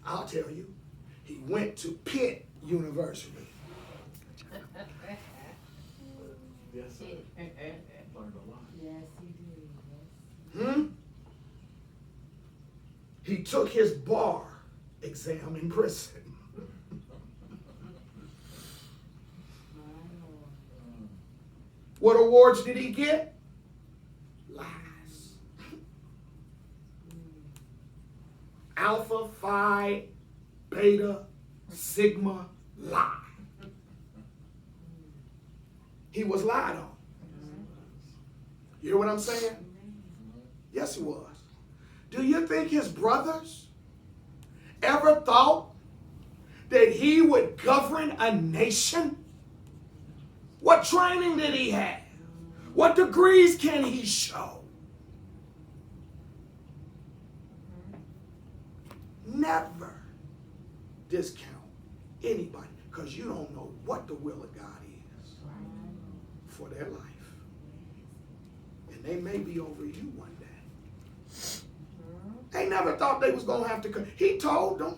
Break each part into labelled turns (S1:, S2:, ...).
S1: I'll tell you. He went to Pitt University.
S2: Yes, sir. Learned a lot.
S3: Yes, he did.
S1: He took his bar exam in prison. What awards did he get? Lies. Alpha, Phi, Beta, Sigma, lie. He was lied on. You hear what I'm saying? Yes, he was. Do you think his brothers ever thought that he would govern a nation? What training did he have? What degrees can he show? Never discount anybody, because you don't know what the will of God is for their life. And they may be over you one day. They never thought they was going to have to come. He told them.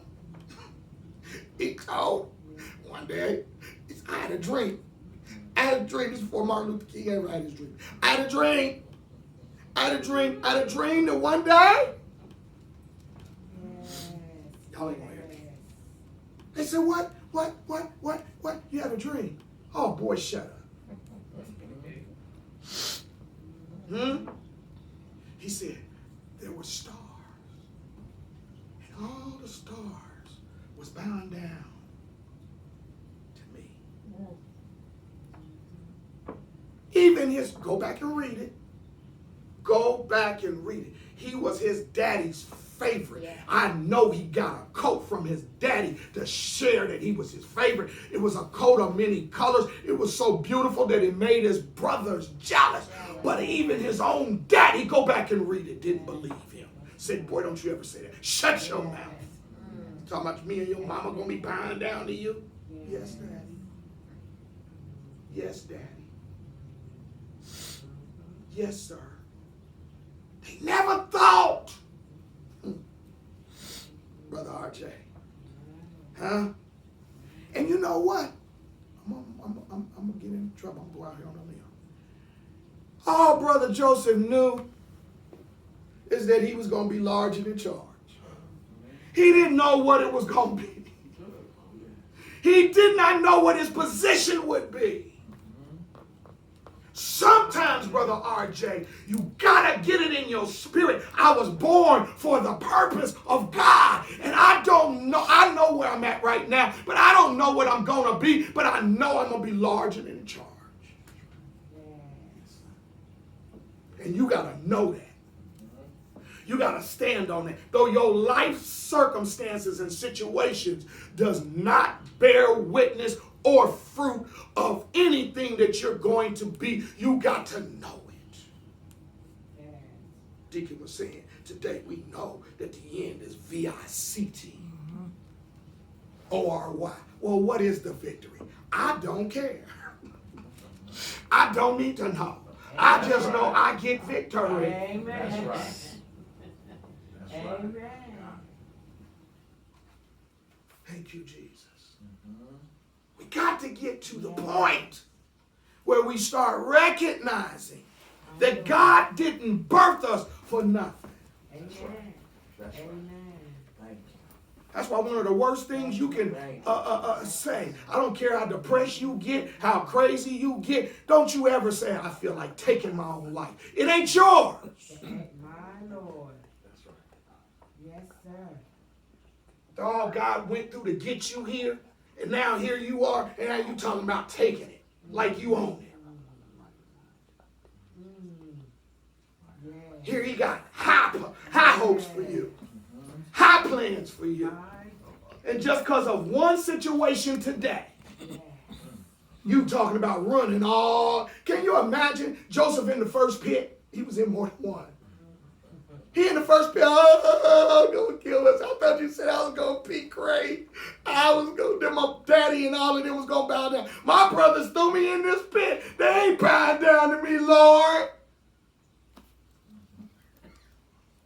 S1: He told one day, I had a dream. I had a dream. This is before Martin Luther King ever had his dream. I had a dream. I had a dream. I had a dream that one day. Y'all ain't gonna hear me. They said, what? You have a dream? Oh, boy, shut up. He said, there were stars. And all the stars was bound down to me. Even his, go back and read it. Go back and read it. He was his daddy's favorite. Yeah. I know he got a coat from his daddy to share that he was his favorite. It was a coat of many colors. It was so beautiful that it made his brothers jealous. Yeah. But even his own daddy, go back and read it, didn't believe him. Said, boy, don't you ever say that. Shut your mouth. Talking about me and your mama gonna be bowing down to you? Yes, daddy. Yes, daddy. Yes, sir. They never thought. Brother RJ. Huh? And you know what? I'm going to get in trouble. I'm going to go out here on a limb. All Brother Joseph knew is that he was going to be large and in charge. He didn't know what it was going to be. He did not know what his position would be. Sometimes, Brother RJ, you gotta get it in your spirit. I was born for the purpose of God. And I don't know, I know where I'm at right now, but I don't know what I'm gonna be, but I know I'm gonna be large and in charge. And you gotta know that. You gotta stand on that. Though your life circumstances and situations does not bear witness or fruit of anything that you're going to be, you got to know it. Yeah. Deacon was saying, today we know that the end is V-I-C-T. O-R-Y. Well, what is the victory? I don't care. I don't need to know. I just know I get victory.
S3: Amen.
S2: That's right. That's right.
S3: Amen.
S1: Thank you, Jesus. We got to get to the point where we start recognizing that God didn't birth us for nothing.
S3: Amen.
S2: That's right.
S3: Amen.
S2: Thank you.
S1: That's why one of the worst things you can say, I don't care how depressed you get, how crazy you get, don't you ever say, I feel like taking my own life. It ain't yours.
S3: My Lord.
S2: That's right.
S3: Yes, sir.
S1: All God went through to get you here, and now here you are, and now you talking about taking it like you own it. Here he got high hopes for you, high plans for you. And just because of one situation today, you talking about running all. Can you imagine Joseph in the first pit? He was in more than one. He in the first pit, I'm going to kill us. I thought you said I was going to be great. I was going to, my daddy and all of them was going to bow down. My brothers threw me in this pit. They ain't bowing down to me, Lord.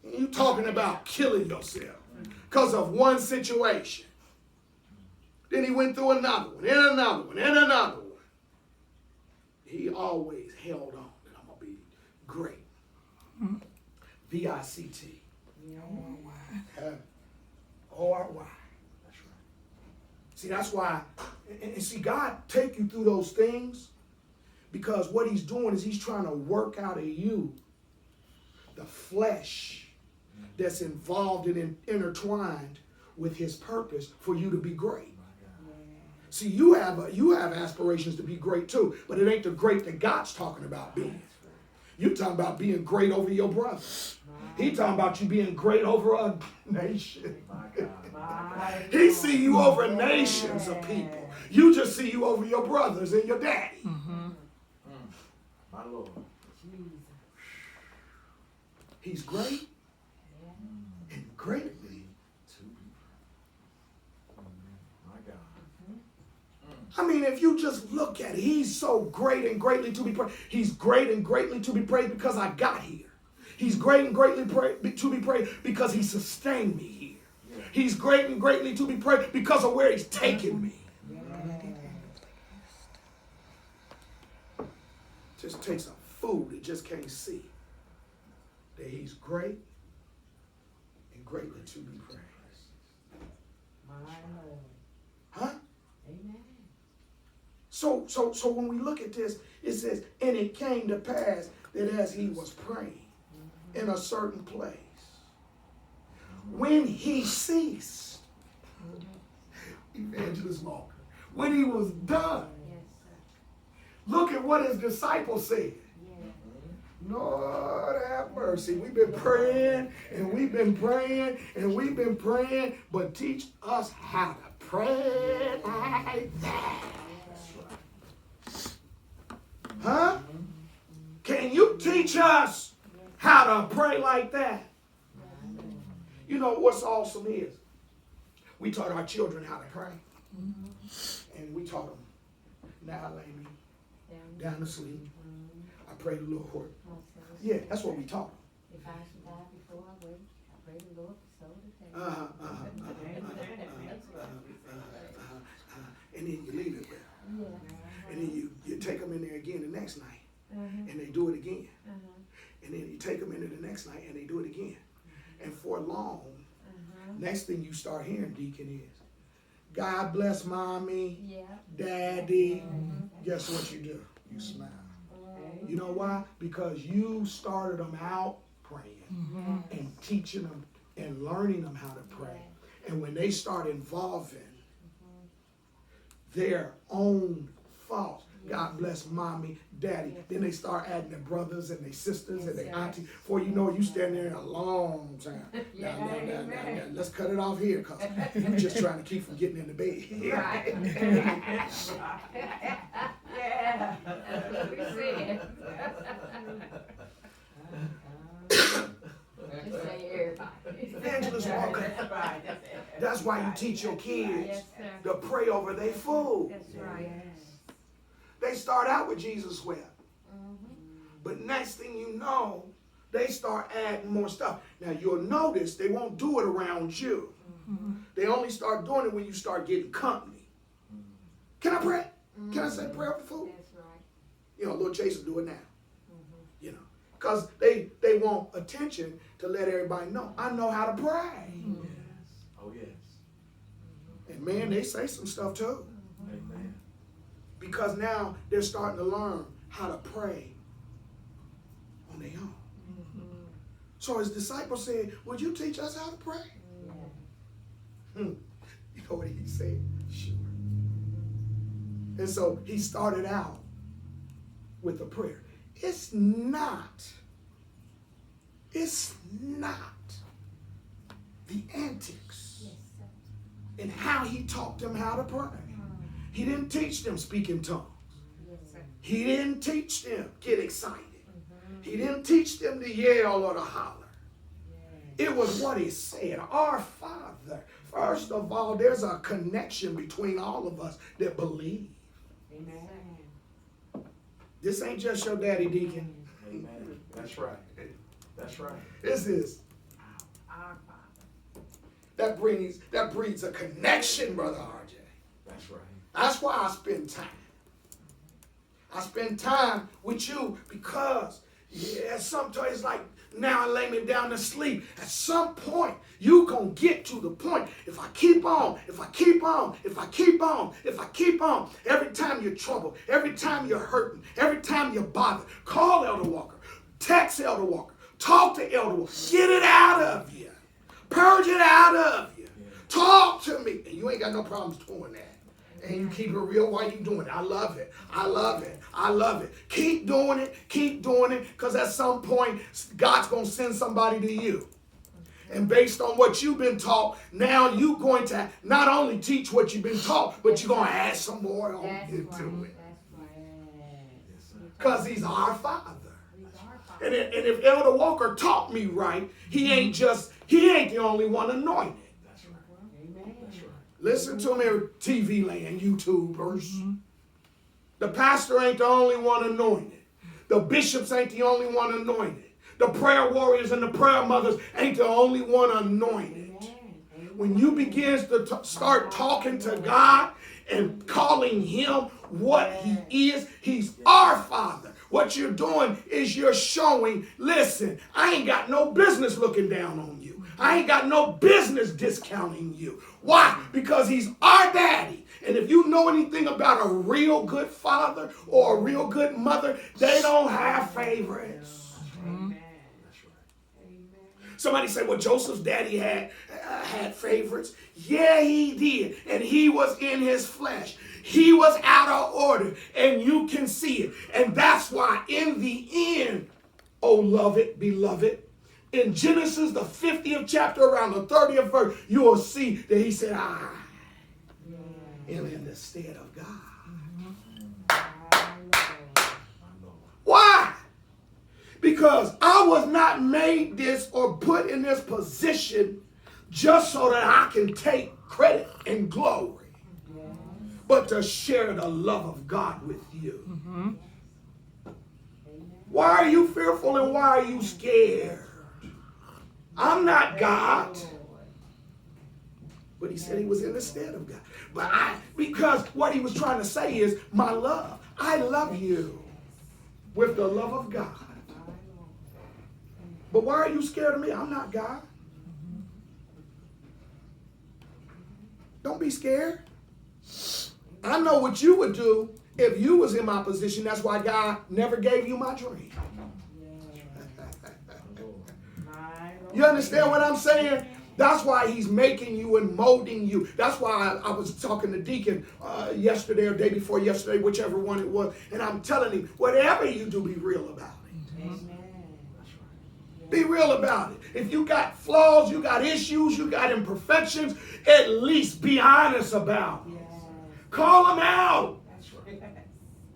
S1: You talking about killing yourself. because of one situation. Then he went through another one, and another one, and another one. He always held on that I'm going to be great. V-I-C-T.
S3: Yeah.
S1: O-R-Y.
S2: That's right.
S1: See, that's why, and see, God take you through those things because what he's doing is he's trying to work out of you the flesh that's involved and intertwined with his purpose for you to be great. See, you have aspirations to be great too, but it ain't the great that God's talking about being. You talking about being great over your brother. He talking about you being great over a nation. He see you over nations of people. You just see you over your brothers and your daddy.
S2: My Lord.
S1: He's great and greatly
S2: To be my God.
S1: I mean, if you just look at it, he's so great and greatly to be praised. He's great and greatly to be praised because I got here. He's great and greatly to be praised because he sustained me here.
S2: Yeah.
S1: He's great and greatly to be praised because of where he's taken me. Just takes a fool that just can't see that he's great and greatly to be praised.
S3: My Lord.
S1: Huh?
S3: Amen.
S1: So when we look at this, it says, and it came to pass that as he was praying in a certain place, when he ceased, Evangelist Walker, when he was done, look at what his disciples said. Lord have mercy. We've been praying and we've been praying and we've been praying, but teach us how to pray like that. Huh? Can you teach us how to pray like that? You know what's awesome is we taught our children how to pray. And we taught them, now lay me down to sleep. I pray the Lord. Yeah, that's what we taught them.
S4: If I should die before I wake, I pray the Lord for soul to
S1: And then you leave it with them.
S4: Yeah.
S1: And then you take them in there again the next night. And they do it again. And then you take them into the next night and they do it again. And for long, next thing you start hearing, Deacon, is, God bless mommy,
S4: Yeah.
S1: daddy. Guess what you do? You smile. You know why? Because you started them out praying and teaching them and learning them how to pray. And when they start involving their own thoughts, God bless mommy, daddy, then they start adding their brothers and their sisters and their aunties. Before you know it, you stand there a long time. Now, let's cut it off here because you're just trying to keep from getting in the bed.
S4: Right.
S3: Yeah.
S4: That's what we said. Just say everybody.
S1: Evangelist Walker, that's why you teach your kids
S4: Yes, sir.
S1: to pray over their food.
S4: That's right.
S1: They start out with Jesus wept. But next thing you know, they start adding more stuff. Now you'll notice they won't do it around you. They only start doing it when you start getting company. Can I pray? Can I say prayer over food?
S4: That's right.
S1: You know, little Chase will do it now. You know, because they want attention to let everybody know. I know how to pray.
S2: Yes. Oh, yes.
S1: And man, they say some stuff too.
S2: Amen.
S1: Because now they're starting to learn how to pray on their own. So his disciples said, would you teach us how to pray? You know what he said? Sure. And so he started out with a prayer. It's not the antics and how he taught them how to pray. He didn't teach them speak in tongues. He didn't teach them get excited. He didn't teach them to yell or to holler. It was what he said. Our Father. First of all, there's a connection between all of us that believe.
S3: Amen.
S1: This ain't just your daddy, Deacon.
S2: Amen. That's right. That's right.
S1: This is
S4: Our Father.
S1: that breeds a connection, Brother RJ.
S2: That's right.
S1: That's why I spend time. I spend time with you because sometimes it's like now I lay me down to sleep. At some point, you going to get to the point. If I keep on, every time you're troubled, every time you're hurting, every time you're bothered, call Elder Walker, text Elder Walker, talk to Elder Walker, get it out of you. Purge it out of you. Talk to me. And you ain't got no problems doing that. And you keep it real while you doing it. I love it. I love it. I love it. Keep doing it. Keep doing it. Because at some point, God's going to send somebody to you. And based on what you've been taught, now you're going to not only teach what you've been taught, but you're going to add some more on into it. Because he's our Father. And if Elder Walker taught me right, he ain't the only one anointed.
S2: That's right. That's right.
S1: Listen to me, TV land, YouTubers. The pastor ain't the only one anointed. The bishops ain't the only one anointed. The prayer warriors and the prayer mothers ain't the only one anointed. When you begin to start talking to God and calling him what he is, he's our Father. What you're doing is you're showing, listen, I ain't got no business looking down on you. I ain't got no business discounting you. Why? Because he's our daddy. And if you know anything about a real good father or a real good mother, they don't have favorites.
S2: That's right.
S1: Somebody say, well, Joseph's daddy had favorites. Yeah, he did. And he was in his flesh. He was out of order. And you can see it. And that's why in the end, oh, beloved, in Genesis, the 50th chapter, around the 30th verse, you will see that he said, I am in the stead of God. Why? Because I was not made this or put in this position just so that I can take credit and glory, but to share the love of God with you. Why are you fearful and why are you scared? I'm not God. But he said he was in the stead of God. Because what he was trying to say is, my love. I love you with the love of God. But why are you scared of me? I'm not God. Don't be scared. I know what you would do if you was in my position. That's why God never gave you my dream. You understand what I'm saying? That's why he's making you and molding you. That's why I was talking to Deacon yesterday or day before yesterday, whichever one it was. And I'm telling him, whatever you do, be real about it.
S3: Amen.
S1: Be real about it. If you got flaws, you got issues, you got imperfections, at least be honest about it. Call them out.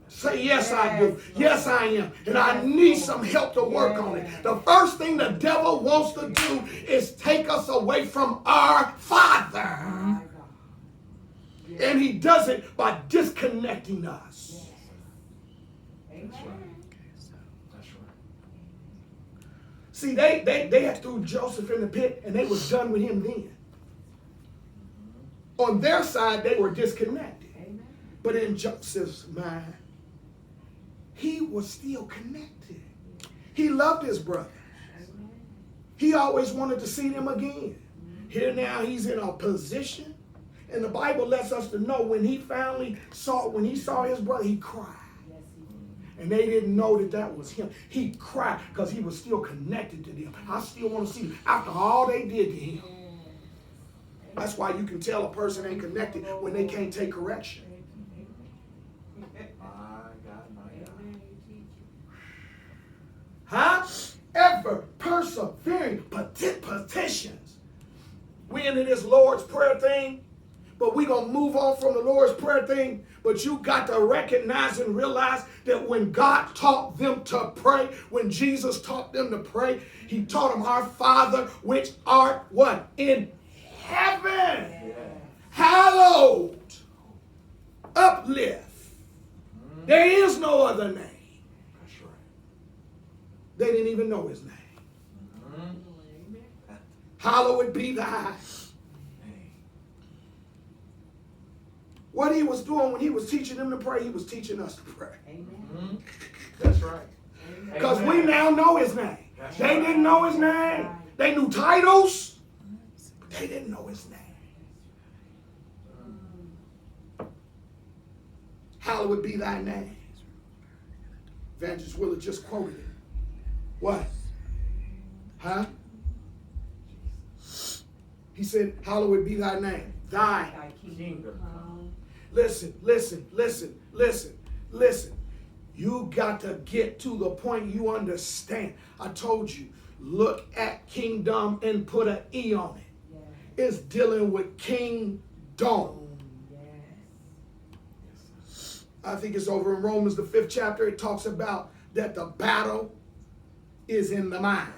S1: Say, yes, I do. Yes, I am. And I need some help to work on it. The first thing the devil wants to do is take us away from our Father. And he does it by disconnecting us.
S2: That's right. That's right.
S1: See, they had threw Joseph in the pit and they was done with him then. On their side, they were disconnected. But in Joseph's mind, he was still connected. He loved his brothers. He always wanted to see them again. Here now he's in a position, and the Bible lets us to know when he saw his brother, he cried. And they didn't know that was him. He cried because he was still connected to them. I still want to see them after all they did to him. That's why you can tell a person ain't connected when they can't take correction. Ever persevering petitions. We into this Lord's Prayer thing, but we going to move on from the Lord's Prayer thing. But you got to recognize and realize that when God taught them to pray, when Jesus taught them to pray, he taught them, our Father, which art what? In heaven. Hallowed. Uplift. There is no other name. They didn't even know his name. Hallowed be thy What he was doing when he was teaching them to pray, he was teaching us to pray.
S3: Amen.
S2: That's right.
S1: Because we
S2: Amen.
S1: now know his name.
S2: That's
S1: They
S2: right.
S1: didn't know his name. They knew titles, but they didn't know his name. Hallowed be thy name. Evangelist Willard just quoted it. What? Huh? He said, hallowed be thy name. Thy.
S3: Thy kingdom
S2: Kingdom
S3: come.
S1: Listen, listen, listen, listen, listen. You got to get to the point you understand. I told you, look at kingdom and put an E on it.
S3: Yes.
S1: It's dealing with kingdom.
S3: Yes.
S1: I think it's over in Romans, the 5th chapter. It talks about that the battle is in the mind.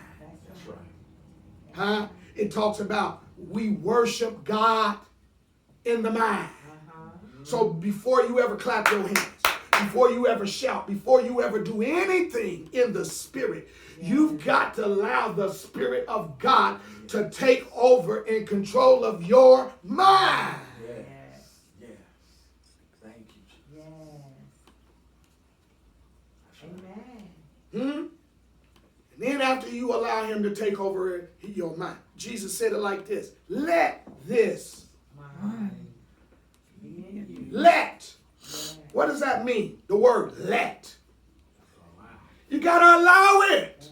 S2: That's right.
S1: Huh? It talks about we worship God in the mind. So before you ever clap your hands, before you ever shout, before you ever do anything in the spirit, you've got to allow the Spirit of God to take over and control of your mind.
S2: Yes. Yes. Thank you, Jesus.
S3: Yes.
S2: That's right.
S3: Amen.
S1: And then after you allow him to take over your mind, Jesus said it like this: let this,
S3: Mine. Be in you.
S1: let.
S3: Yes.
S1: What does that mean? The word let.
S2: Oh, wow.
S1: You got to allow it.
S3: That's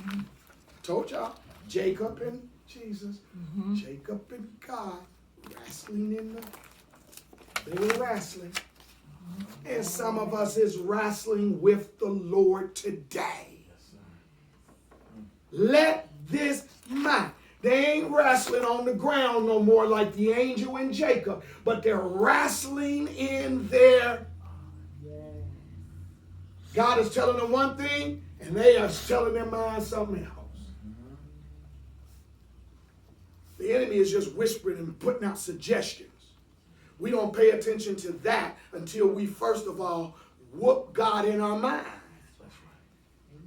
S3: right.
S1: I told y'all, Jacob and Jesus, Jacob and God wrestling in the, they were wrestling. And some of us is wrestling with the Lord today.
S2: Yes, sir.
S1: Let this mind. They ain't wrestling on the ground no more like the angel and Jacob, but they're wrestling in their.
S3: Yes.
S1: God is telling them one thing, and they are telling their mind something else. The enemy is just whispering and putting out suggestions. We don't pay attention to that until we, first of all, whoop God in our mind.
S2: That's right.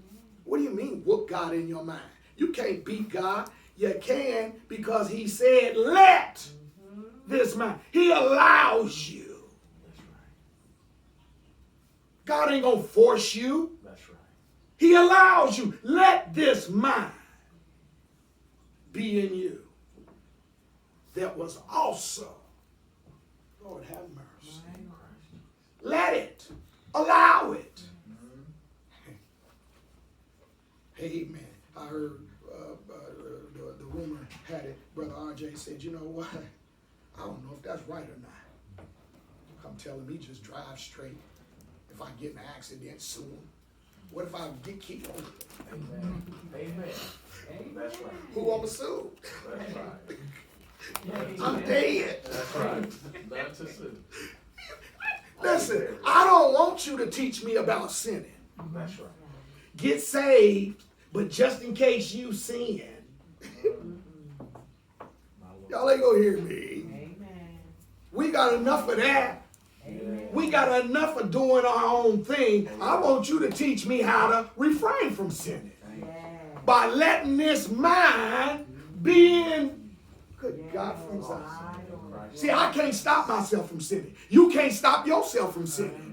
S1: What do you mean, whoop God in your mind? You can't beat God. You can, because he said, let this mind. He allows you.
S2: That's right.
S1: God ain't going to force you.
S2: That's right.
S1: He allows you. Let this mind be in you. That was also, Lord have mercy. Let it. Allow it. Amen. I heard the rumor had it. Brother RJ said, you know what? I don't know if that's right or not. I'm telling me just drive straight. If I get in an accident soon, what if I get killed?
S2: Amen. Amen. That's right.
S1: Who I'ma sue?
S2: That's right.
S1: I'm dead.
S2: That's right. Not to sue.
S1: Listen, I don't want you to teach me about sinning.
S2: That's right.
S1: Get saved, but just in case you sin,
S2: My Lord.
S1: y'all ain't gonna hear me.
S3: Amen.
S1: We got enough of that.
S3: Amen.
S1: We got enough of doing our own thing. I want you to teach me how to refrain from sinning
S2: Thank you.
S3: Yes.
S1: by letting this mind be in. Good God from Zion. See, I can't stop myself from sinning. You can't stop yourself from sinning.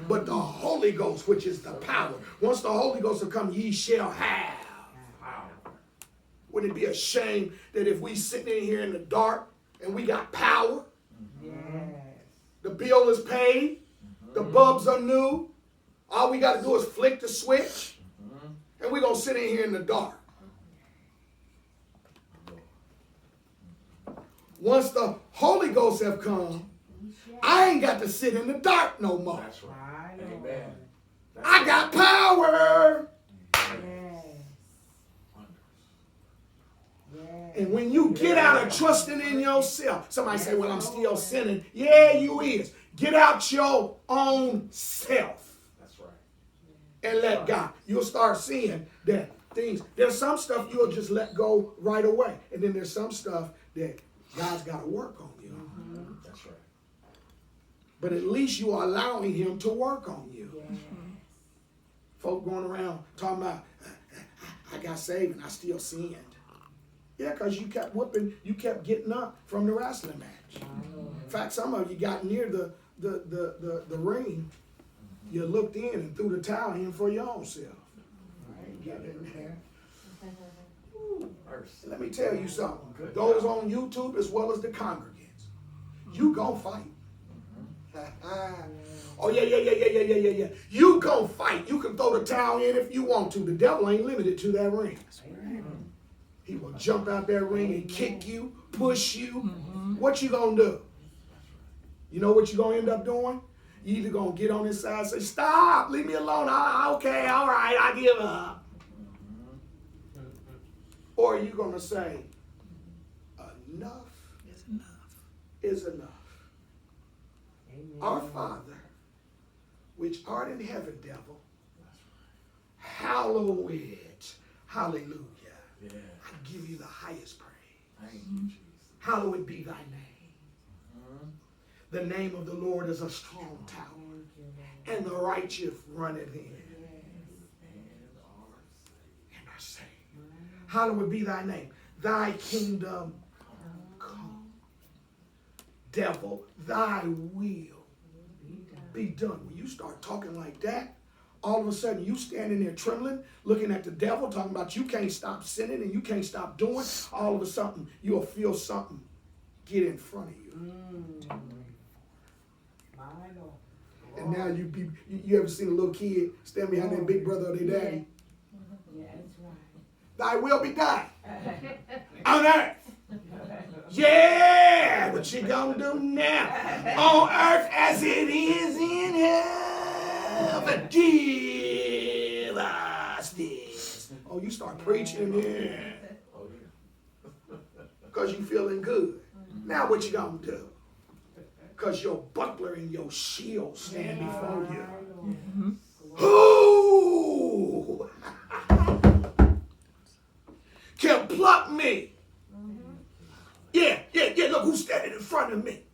S1: But the Holy Ghost, which is the power, once the Holy Ghost will come, ye shall have.
S2: Power.
S1: Wouldn't it be a shame that if we sitting in here in the dark and we got power,
S3: Yes.
S1: the bill is paid, the bulbs are new, all we got to do is flick the switch, and we're going to sit in here in the dark. Once the Holy Ghost have come, I ain't got to sit in the dark no more.
S2: That's right.
S3: My Lord.
S2: Amen. That's
S1: I got power.
S3: Yes.
S2: wonders.
S3: Yes.
S1: And when you get out of trusting in yourself, somebody say, well, I'm still sinning. Yeah, you is. Get out your own self
S2: That's right.
S1: and let God. You'll start seeing that things, there's some stuff you'll just let go right away. And then there's some stuff that God's got to work on you.
S2: That's right.
S1: But at least you are allowing him to work on you.
S3: Yes.
S1: Folk going around talking about, I got saved and I still sinned. Yeah, because you kept whooping, you kept getting up from the wrestling match.
S3: My Lord.
S1: In fact, some of you got near the ring. You looked in and threw the towel in for your own self. Get in there. Let me tell you something. Those on YouTube as well as the congregants, you gon' fight. Oh yeah. You gon' fight. You can throw the towel in if you want to. The devil ain't limited to that ring. He will jump out that ring and kick you, push you. What you gonna do? You know what you gonna end up doing? You either gonna get on his side and say, stop, leave me alone. Okay, all right, I give up. Or are you gonna say, enough is enough.
S3: Amen.
S1: Our Father, which art in heaven, devil, hallowed, hallelujah.
S2: Yeah.
S1: I give you the highest praise.
S2: Thank you, Jesus.
S1: Hallowed be thy name. The name of the Lord is a strong tower, and the righteous runneth in and are saved. Hallowed be thy name. Thy kingdom come. Devil, thy will be done. When you start talking like that, all of a sudden you standing there trembling, looking at the devil, talking about you can't stop sinning and you can't stop doing. All of a sudden you'll feel something get in front of you. And now you ever seen a little kid stand behind their big brother or their daddy?
S3: Yeah, that's right.
S1: Thy will be done on earth. Yeah, what you gonna do now? On earth as it is in heaven. Give us this. Oh, you start preaching then.
S2: Oh, yeah.
S1: Because you feeling good. Now what you gonna do? Because your buckler and your shield stand before you. Who can pluck me? Yeah, look who's standing in front of me.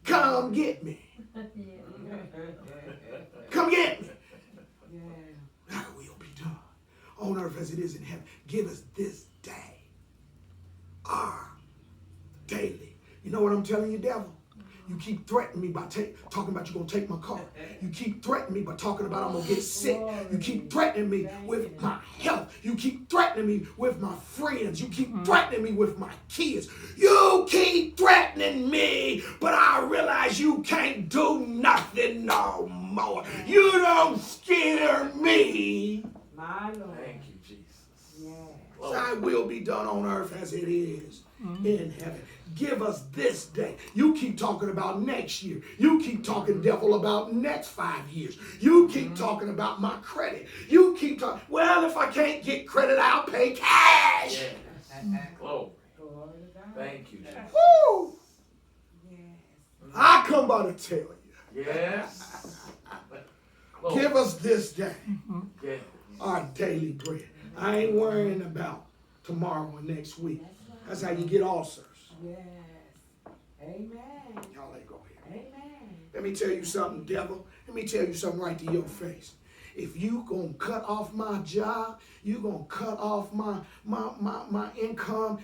S1: Come get me. Come get me. Thy will be done on earth as it is in heaven. Give us this day our daily. You know what I'm telling you, devil? You keep threatening me by talking about you're going to take my car. You keep threatening me by talking about I'm going to get sick. You keep threatening me with my health. You keep threatening me with my friends. You keep threatening me with my kids. You keep threatening me, but I realize you can't do nothing no more. You don't scare me.
S3: My Lord.
S2: Thank you, Jesus.
S3: Yeah.
S1: Thy will be done on earth as it is in heaven. Give us this day. You keep talking about next year. You keep talking, devil, about next 5 years. You keep talking about my credit. You keep talking, well, if I can't get credit, I'll pay cash.
S2: Yeah. Glory. Thank you, Jesus.
S1: Woo!
S3: Yes.
S1: I come by to tell you.
S2: Yes. Glory.
S1: Give us this day
S2: Yes.
S1: our daily bread. I ain't worrying about tomorrow or next week. That's how you get ulcers.
S3: Yes. Amen.
S1: Y'all ain't go here.
S3: Amen.
S1: Let me tell you something, devil. Let me tell you something right to your face. If you gonna cut off my job, you gonna cut off my income,